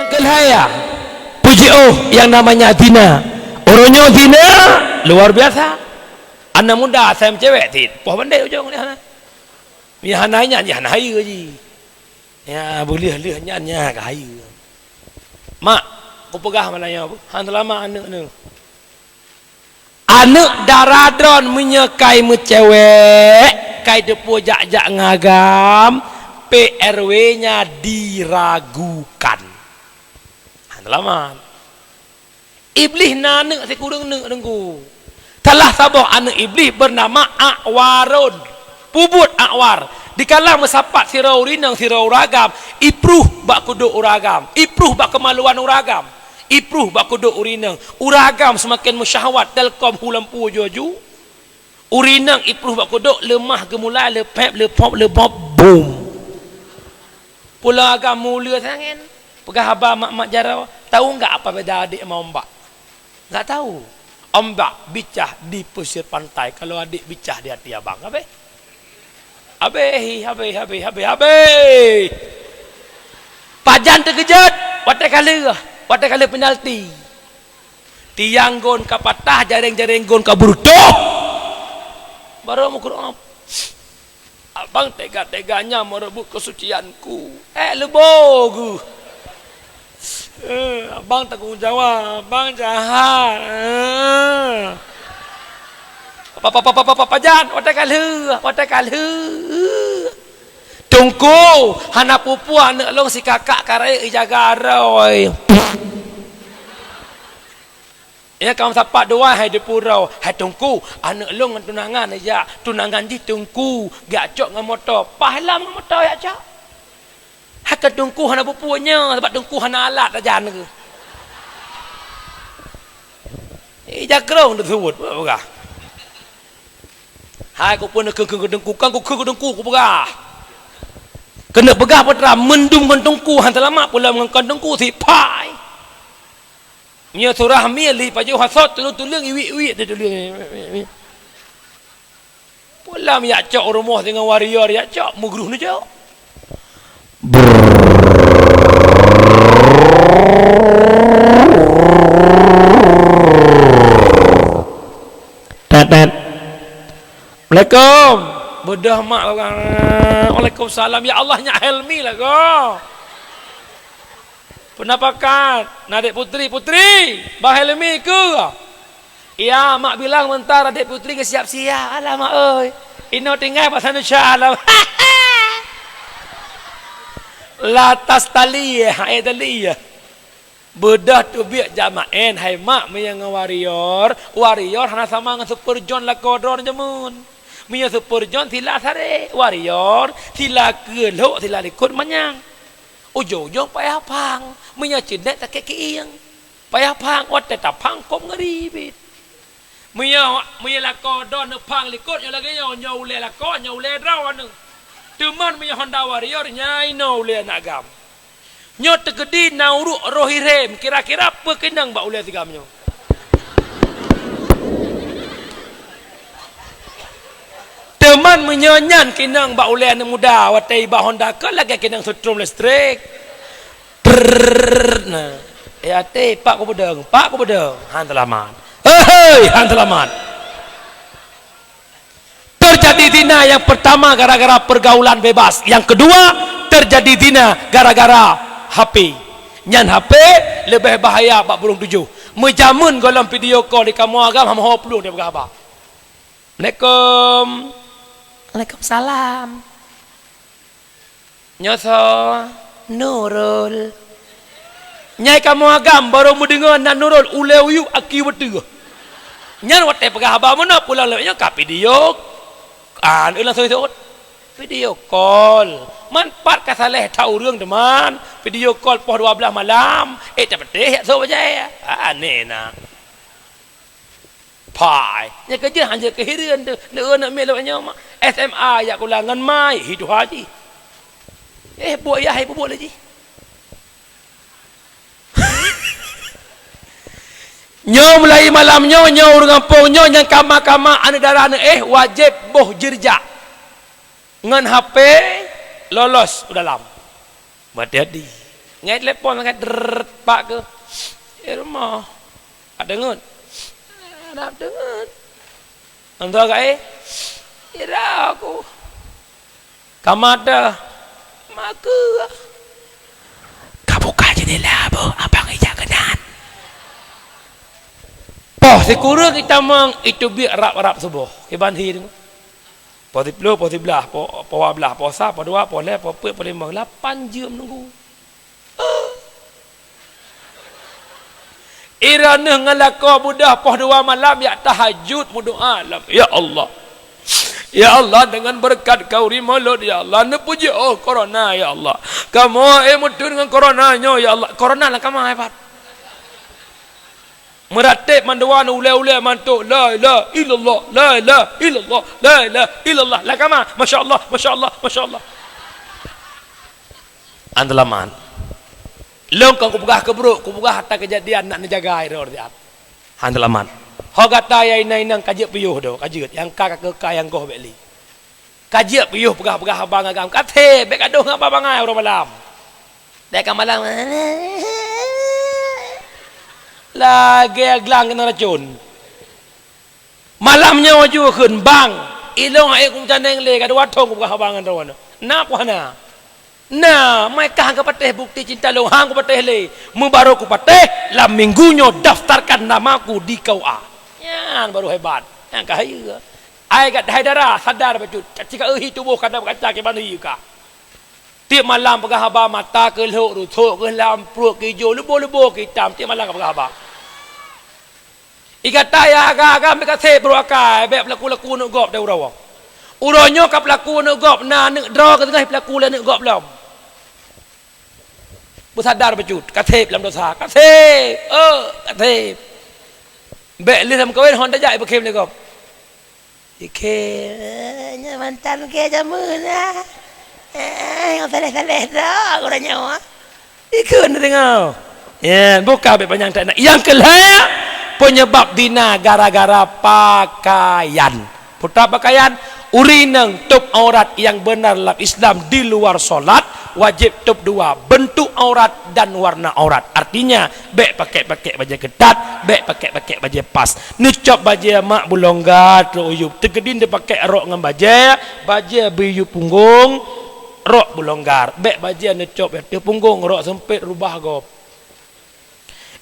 Kelhaya puji yang namanya zina. Orangnya zina luar biasa. Anak muda saya cewek tit. Poh pandai ujung ni hana. Mi hananya ni hana hayu je. Ya boleh lehnya ke hayu. Mak, aku pegah malanya apa? Han lama anak ni. Anak daradron menyekai cewek, kai depo jak-jak ngagam, PRW-nya diragukan. Lama iblis nanek si kurang nek dengku telah sabah anak iblis bernama Akwarun pubut Akwar dikala mesapat sirau rinang sirau ragam ipruh bak kuduk uragam ipruh bak kemaluan uragam ipruh bak kuduk urinang uragam semakin musyahwat telkom hulampu joju urinang ipruh bak kuduk lemah gemulai lepep lepop lepop boom pula agam mulia sangat pegah abah mak-mak jarau tahu enggak apa beda adik sama ombak? Enggak tahu. Ombak bicah di pesisir pantai, kalau adik bicah di hati abang. Abe. Pajan terkejut, watak kali penalti. Tiang gon ka patah, jaring-jaring gon ka burutuh. Baru mukur abang tega-teganya merebut kesucianku. Lebogu. Abang tanggung jawab, abang jahat. Pajan, watak kalu. Tungku, hana pupu anak long si kakak karai jaga aroi. Ya kamu sapat dua hai di purau. Hai tungku, anak long tunangan aja. Tunangan di tungku, gak cok ngam motor. Pahala ngam motor ya cok. Hak tungku hana pupunya sebab tungku hana alat aja ke. Jagrong tu sebut apa? Hai aku pun ke tungku kan ku ke tungku ku pegah. Kena pegah putra mendum kan tungku han lama pula mengkan tungku si pai. Nya surah mili paju hasot tulung iwi tu tulung. Pula mi cok rumah dengan warrior ya cok mugruh ni cok. Assalamualaikum. Bedah mak orang. Waalaikumsalam. Ya Allah nya helmi lah ko. Penampakan adik putri bah helmi ke? Ya mak bilang mentar adik putri ke siap-siap. Alah mak oi. Ino tinggal pasal insyaallah. Latas tali hai tali bedah tu biak jamaen hai mak meyang warrior hana sama dengan super john la kodron jamun meyang super john sila sare warrior sila kelok sila likut manyang ujung-ujung payah pang meyang cedet tak kiing payah pang wat tetap pang kop ngeribit meyang la kodron pang likut yo lagi yo le la ko yo le rawan teman punya Honda Warrior nyai no le nak gam. Nyot tegedi nauru rohirem kira-kira apa kendang bak ule tigamnya. Teman menyonyan kendang bak ule anak muda watai bak Honda ke lagi kendang setrum listrik. Nah, ate pak ko bedeng, han telaman. Hei, han telaman. Terjadi zina yang pertama gara-gara pergaulan bebas. Yang kedua terjadi zina gara-gara HP. Nyan HP lebih bahaya 47. Menjamun golong video call di kamu agam ham hoplu dia berapa. Assalamualaikum. Waalaikumsalam. Nyoso Nurul. Nyai kamu agam baru mendengar nak Nurul uleu aki betul. Nyan watai pegah abah mana pulang lewatnya ka video ulang sorot video call manfaat kasaleh tahuរឿងteman video call poh 12 malam tak pedih so aja aneh nak pai nya kerja hanya kehiran tu nak meloknya SMA ya kulangan mai hidup haji buat ya buat lagi nyo mulai malam nyo dengan pong nyo yang kama-kama ane darah wajib boh jirja ngan HP lolos udah lam. Hati-hati. Ngai telepon ngai pak ke. Rumah. Ada dengar. Ada dengar. Entah kai. Ira aku. Kamada. Maka. Kau buka jendela bu, abang ijak kenan. Poh sekurang kita mang itu biar rap subuh. Kebanti ni. Po 10, po 11, po 12, po 1, po 2, po 4, po 4, po 5, 8 jam nunggu. Irana ngalako budah po 2 malam ya tahajud berdoa alam. Ya Allah. Ya Allah dengan berkat kau rimalo ya Allah nepuji oh corona ya Allah. Kamu mudun dengan coronanya ya Allah. Corona lah kamu hebat. Meratib manduan ule-ule mantuk la ilaha illallah la ilaha illallah la ilaha illallah la kama masyaallah masyaallah masyaallah andalaman long kau kubugah kebruk kubugah hatta kejadian nak menjaga air dia andalaman ho kata yai nang kaji piyuh do kaji yang kakak ke yang goh beli kaji piyuh pegah-pegah abang agam kate bek aduh ngapa bangai orang malam dek malam lagi aglang kena racun malamnya waju khun bang ilong ai kum caneng le kada watong kum kahabangan rawan na puana na mai kah ka pateh bukti cinta lo hang ku pateh le mubarak ku pateh lam minggunyo daftarkan namaku di KUA yan baru hebat yang kahaya ai kat haidara sadar betul ketika tubuh kada kaca ke bani ka tiap malam pegah haba mata ke lok rutuk ke lampruk ke hijau lebo-lebo ke hitam tiap malam pegah haba ikata ya agak-agak mereka say beruakai beb laku-laku nak gop dah urawa uronyo kap laku nak gop na nak draw ke tengah pelaku lah nak gop lam bersadar becut katip dalam dosa katip katip beb li sama kawin honda jai berkem ni gop nya mantan ke jamun yang saleh-saleh dah aku dah nyawa ikut tengok ya buka beb panjang tak nak yang kelaya penyebab dina gara-gara pakaian putra pakaian urineng tup aurat yang benar dalam Islam di luar solat wajib tup 2 bentuk aurat dan warna aurat artinya bek pakai baju ketat bek pakai baju pas nucop baju mak bulonggat uyup tegedin dia pakai rok dengan baju biyu punggung rok bulonggar bek baju nucop dia punggung rok sempit rubah gop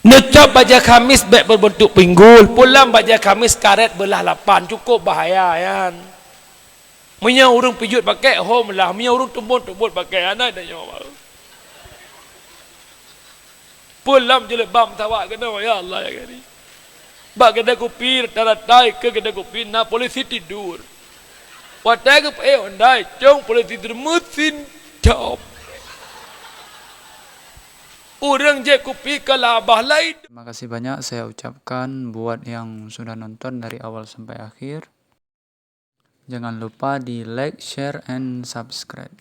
nucap baju khamis bek berbentuk pinggul pulang baju khamis karet belah 8 cukup bahaya yan punya urung pijut pakai home lah punya urung tumbut pakai anak dah nyawa pulang je lebam tawak kena ya Allah ya kali bak kedai kopi taratai ke kedai kopi na polisi tidur watai ke ondai cong polisi tidur mesin top orang je kopi kalabah lain. Terima kasih banyak saya ucapkan buat yang sudah nonton dari awal sampai akhir. Jangan lupa di like, share, and subscribe.